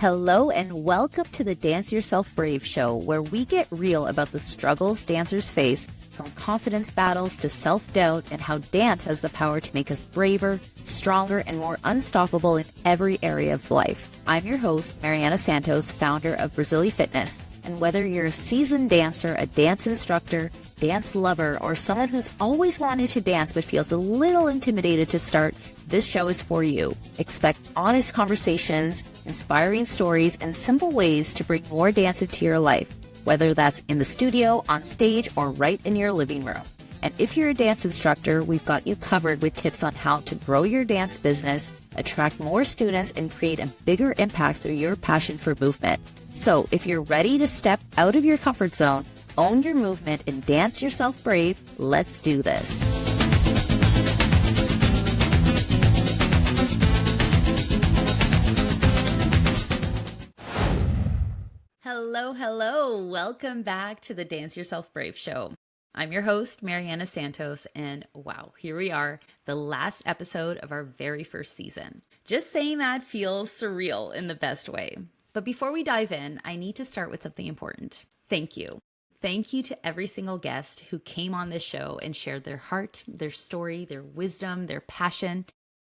Hello and welcome to the Dance Yourself Brave show, where we get real about the struggles dancers face, from confidence battles to self-doubt, and how dance has the power to make us braver, stronger, and more unstoppable in every area of life. I'm your host, Mariana Santos, founder of Brazily Fitness. And whether you're a seasoned dancer, a dance instructor, dance lover, or someone who's always wanted to dance but feels a little intimidated to start, this show is for you. Expect honest conversations, inspiring stories, and simple ways to bring more dance into your life, whether that's in the studio, on stage, or right in your living room. And if you're a dance instructor, we've got you covered with tips on how to grow your dance business, attract more students, and create a bigger impact through your passion for movement. So if you're ready to step out of your comfort zone, own your movement, and dance yourself brave, let's do this. Hello. Welcome back to the Dance Yourself Brave show. I'm your host, Mariana Santos, and wow, here we are, the last episode of our very first season. Just saying that feels surreal in the best way. But before we dive in, I need to start with something important. Thank you. Thank you to every single guest who came on this show and shared their heart, their story, their wisdom, their passion.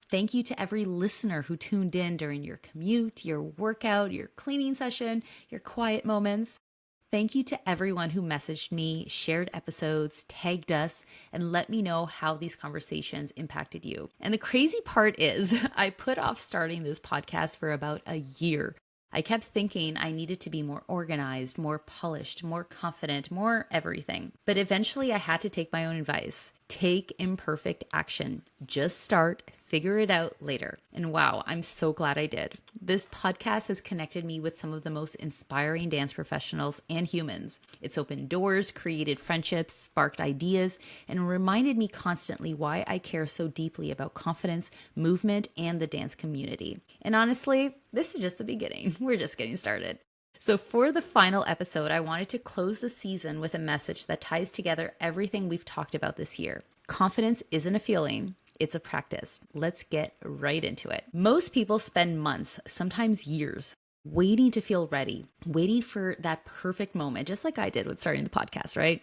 Thank you to every listener who tuned in during your commute, your workout, your cleaning session, your quiet moments. Thank you to everyone who messaged me, shared episodes, tagged us, and let me know how these conversations impacted you. And the crazy part is, I put off starting this podcast for about a year. I kept thinking I needed to be more organized, more polished, more confident, more everything. But eventually I had to take my own advice. Take imperfect action. Just start, figure it out later. And wow, I'm so glad I did. This podcast has connected me with some of the most inspiring dance professionals and humans. It's opened doors, created friendships, sparked ideas, and reminded me constantly why I care so deeply about confidence, movement, and the dance community. And honestly, this is just the beginning. We're just getting started. So for the final episode, I wanted to close the season with a message that ties together everything we've talked about this year. Confidence isn't a feeling, it's a practice. Let's get right into it. Most people spend months, sometimes years, waiting to feel ready, waiting for that perfect moment, just like I did with starting the podcast, right?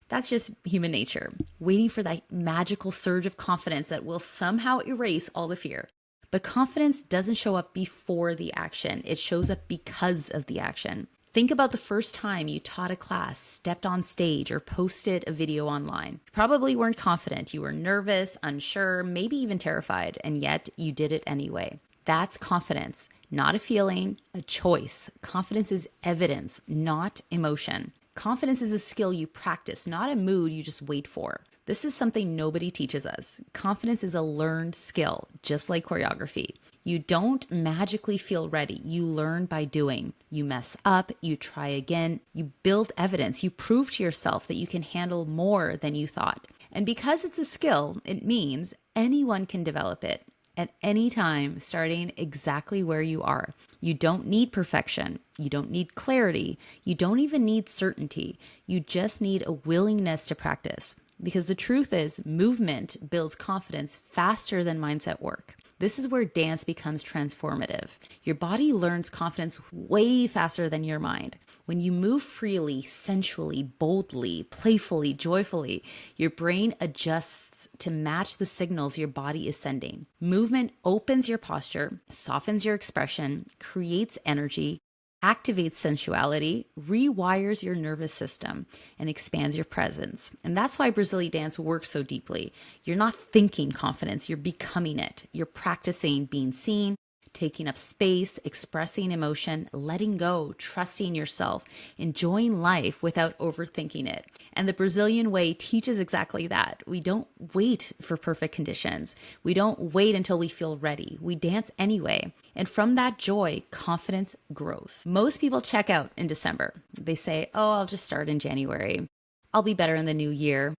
That's just human nature, waiting for that magical surge of confidence that will somehow erase all the fear. But confidence doesn't show up before the action. It shows up because of the action. Think about the first time you taught a class, stepped on stage, or posted a video online. You probably weren't confident. You were nervous, unsure, maybe even terrified, and yet you did it anyway. That's confidence, not a feeling, a choice. Confidence is evidence, not emotion. Confidence is a skill you practice, not a mood you just wait for. This is something nobody teaches us. Confidence is a learned skill, just like choreography. You don't magically feel ready. You learn by doing. You mess up, you try again, you build evidence, you prove to yourself that you can handle more than you thought. And because it's a skill, it means anyone can develop it at any time, starting exactly where you are. You don't need perfection. You don't need clarity. You don't even need certainty. You just need a willingness to practice. Because the truth is, movement builds confidence faster than mindset work. This is where dance becomes transformative. Your body learns confidence way faster than your mind. When you move freely, sensually, boldly, playfully, joyfully, your brain adjusts to match the signals your body is sending. Movement opens your posture, softens your expression, creates energy, activates sensuality, rewires your nervous system, and expands your presence. And that's why Brazily Dance works so deeply. You're not thinking confidence, you're becoming it. You're practicing being seen, taking up space, expressing emotion, letting go, trusting yourself, enjoying life without overthinking it. And the Brazilian way teaches exactly that. We don't wait for perfect conditions. We don't wait until we feel ready. We dance anyway. And from that joy, confidence grows. Most people check out in December. They say, oh, I'll just start in January. I'll be better in the new year.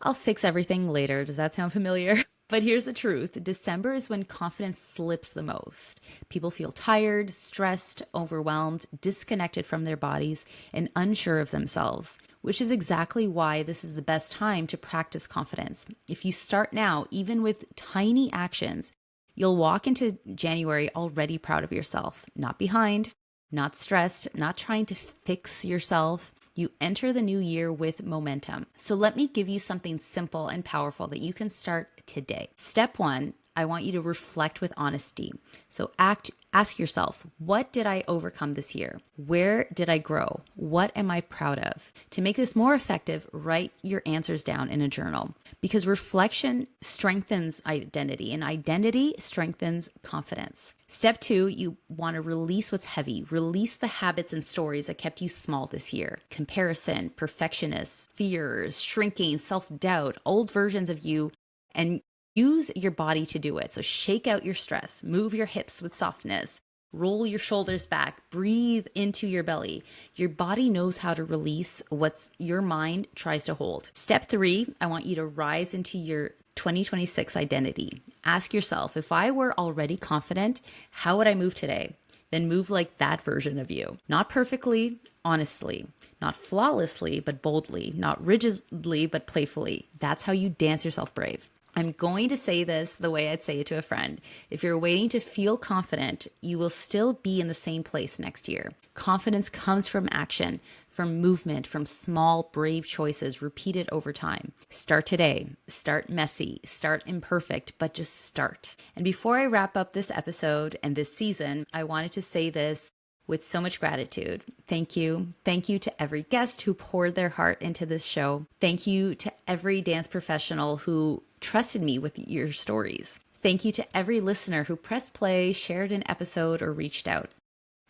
I'll fix everything later. Does that sound familiar? But here's the truth. December is when confidence slips the most. People feel tired, stressed, overwhelmed, disconnected from their bodies, and unsure of themselves, which is exactly why this is the best time to practice confidence. If you start now, even with tiny actions, you'll walk into January already proud of yourself, not behind, not stressed, not trying to fix yourself. You enter the new year with momentum. So let me give you something simple and powerful that you can start today. Step 1, I want you to reflect with honesty. So ask yourself, what did I overcome this year? Where did I grow? What am I proud of? To make this more effective, write your answers down in a journal, because reflection strengthens identity and identity strengthens confidence. Step 2, you want to release what's heavy. Release the habits and stories that kept you small this year. Comparison, perfectionist, fears, shrinking, self-doubt, old versions of you, and use your body to do it. So shake out your stress, move your hips with softness, roll your shoulders back, breathe into your belly. Your body knows how to release what your mind tries to hold. Step 3, I want you to rise into your 2026 identity. Ask yourself, if I were already confident, how would I move today? Then move like that version of you. Not perfectly, honestly. Not flawlessly, but boldly. Not rigidly, but playfully. That's how you dance yourself brave. I'm going to say this the way I'd say it to a friend. If you're waiting to feel confident, you will still be in the same place next year. Confidence comes from action, from movement, from small, brave choices repeated over time. Start today. Start messy. Start imperfect, but just start. And before I wrap up this episode and this season, I wanted to say this with so much gratitude. Thank you. Thank you to every guest who poured their heart into this show. Thank you to every dance professional who trusted me with your stories. Thank you to every listener who pressed play, shared an episode, or reached out.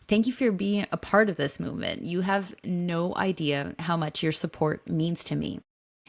Thank you for being a part of this movement. You have no idea how much your support means to me.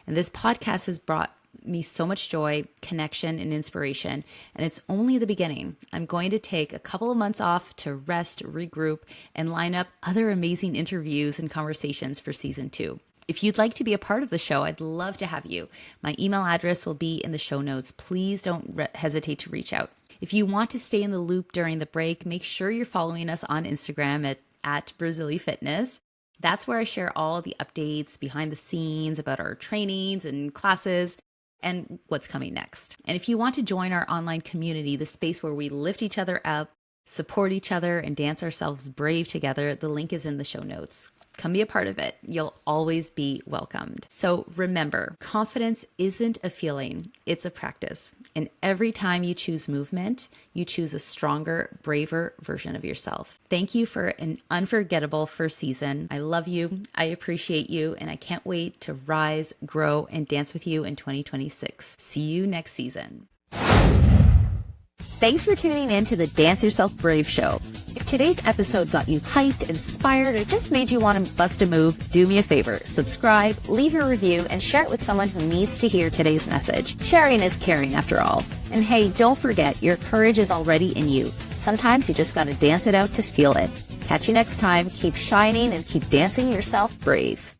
And this podcast has brought me so much joy, connection, and inspiration. And it's only the beginning. I'm going to take a couple of months off to rest, regroup, and line up other amazing interviews and conversations for season 2. If you'd like to be a part of the show, I'd love to have you. My email address will be in the show notes. Please don't hesitate to reach out. If you want to stay in the loop during the break, make sure you're following us on Instagram at Brazily Fitness. That's where I share all the updates behind the scenes about our trainings and classes and what's coming next. And if you want to join our online community, the space where we lift each other up, support each other, and dance ourselves brave together, the link is in the show notes. Come be a part of it. You'll always be welcomed. So remember, confidence isn't a feeling, it's a practice. And every time you choose movement, you choose a stronger, braver version of yourself. Thank you for an unforgettable first season. I love you, I appreciate you, and I can't wait to rise, grow, and dance with you in 2026. See you next season. Thanks for tuning in to the Dance Yourself Brave show. If today's episode got you hyped, inspired, or just made you want to bust a move, do me a favor, subscribe, leave a review, and share it with someone who needs to hear today's message. Sharing is caring after all. And hey, don't forget, your courage is already in you. Sometimes you just gotta dance it out to feel it. Catch you next time. Keep shining and keep dancing yourself brave.